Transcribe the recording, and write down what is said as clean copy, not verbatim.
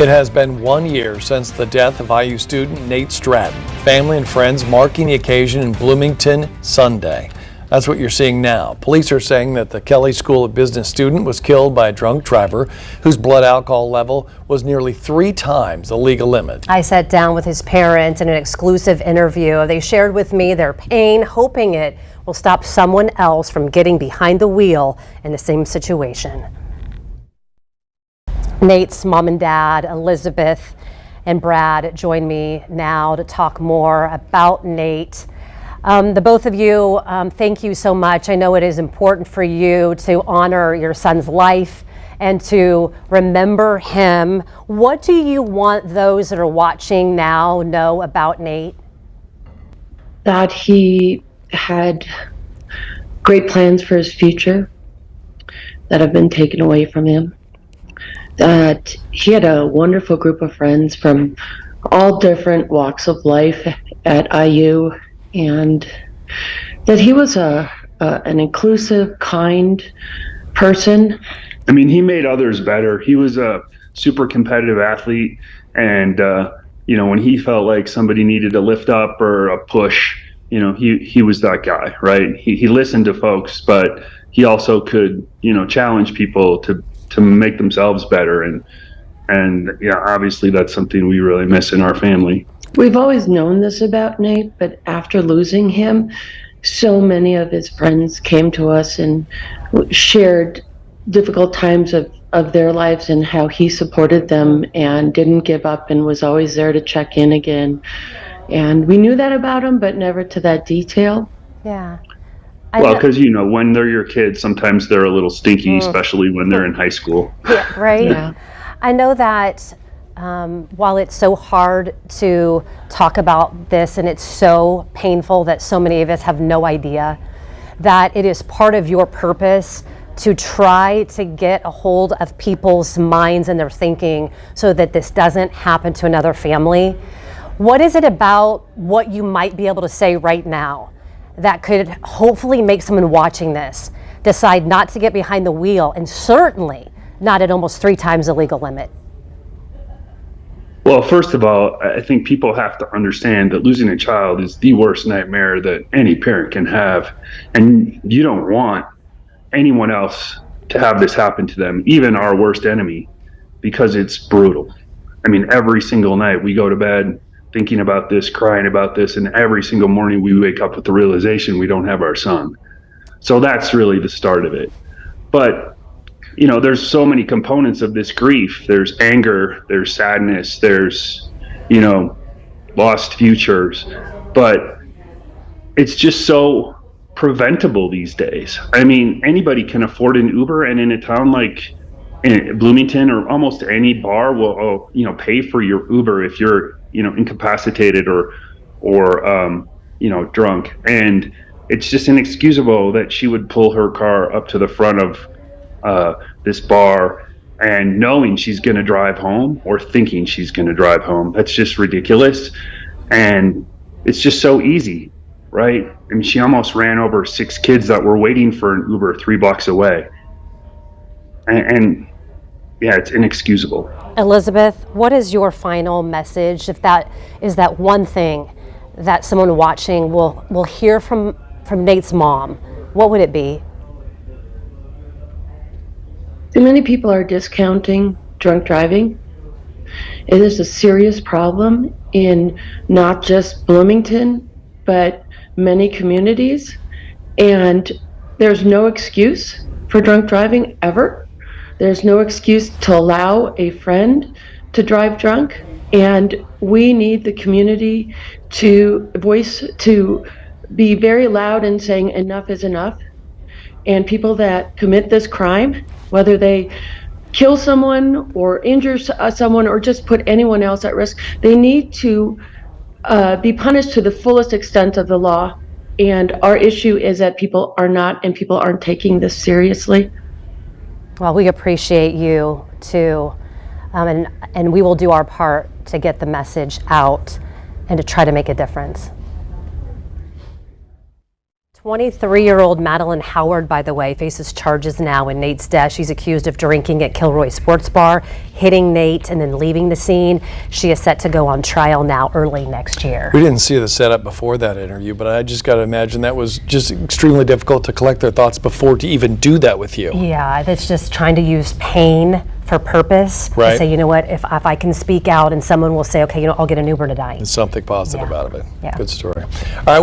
It has been 1 year since the death of IU student Nate Stratton. Family and friends marking the occasion in Bloomington Sunday. That's what you're seeing now. Police are saying that the Kelley School of Business student was killed by a drunk driver whose blood alcohol level was nearly 3 times the legal limit. I sat down with his parents in an exclusive interview. They shared with me their pain, hoping it will stop someone else from getting behind the wheel in the same situation. Nate's mom and dad, Elizabeth and Brad, join me now to talk more about Nate. The both of you, thank you so much. I know it is important for you to honor your son's life and to remember him. What do you want those that are watching now know about Nate? That he had great plans for his future that have been taken away from him. That he had a wonderful group of friends from all different walks of life at IU, and that he was an inclusive, kind person. I mean, he made others better. He was a super competitive athlete, and when he felt like somebody needed a lift up or a push, he was that guy, right? He listened to folks, but he also could, challenge people to make themselves better, and obviously that's something we really miss in our family. We've always known this about Nate, but after losing him, so many of his friends came to us and shared difficult times of their lives and how he supported them and didn't give up and was always there to check in again. And we knew that about him, but never to that detail. Yeah. Well, because when they're your kids, sometimes they're a little stinky, especially when they're in high school. Yeah, right? Yeah. I know that while it's so hard to talk about this and it's so painful that so many of us have no idea, that it is part of your purpose to try to get a hold of people's minds and their thinking so that this doesn't happen to another family. What is it about what you might be able to say right now that could hopefully make someone watching this decide not to get behind the wheel, and certainly not at almost 3 times the legal limit? Well, first of all, I think people have to understand that losing a child is the worst nightmare that any parent can have. And you don't want anyone else to have this happen to them, even our worst enemy, because it's brutal. I mean, every single night we go to bed thinking about this, crying about this, and every single morning we wake up with the realization we don't have our son. So that's really the start of it. But there's so many components of this grief. There's anger, there's sadness, there's, lost futures. But it's just so preventable these days. I mean, anybody can afford an Uber, and in a town like in Bloomington or almost any bar will, pay for your Uber if you're, incapacitated or drunk. And it's just inexcusable that she would pull her car up to the front of this bar and knowing she's going to drive home or thinking she's going to drive home. That's just ridiculous. And it's just so easy, right? I mean, she almost ran over 6 kids that were waiting for an Uber 3 blocks away. And yeah, it's inexcusable. Elizabeth, what is your final message? If that is that one thing that someone watching will hear from Nate's mom, what would it be? Too many people are discounting drunk driving. It is a serious problem in not just Bloomington, but many communities. And there's no excuse for drunk driving ever. There's no excuse to allow a friend to drive drunk. And we need the community to be very loud in saying enough is enough. And people that commit this crime, whether they kill someone or injure someone or just put anyone else at risk, they need to be punished to the fullest extent of the law. And our issue is that people are not, and people aren't taking this seriously. Well, we appreciate you too, and we will do our part to get the message out and to try to make a difference. 23-year-old Madeline Howard, by the way, faces charges now in Nate's death. She's accused of drinking at Kilroy Sports Bar, hitting Nate, and then leaving the scene. She is set to go on trial now early next year. We didn't see the setup before that interview, but I just got to imagine that was just extremely difficult to collect their thoughts before to even do that with you. Yeah, that's just trying to use pain for purpose. Right. To say, you know what, if I can speak out and someone will say, okay, I'll get an Uber tonight. There's something positive Yeah. out of it. Yeah. Good story. All right,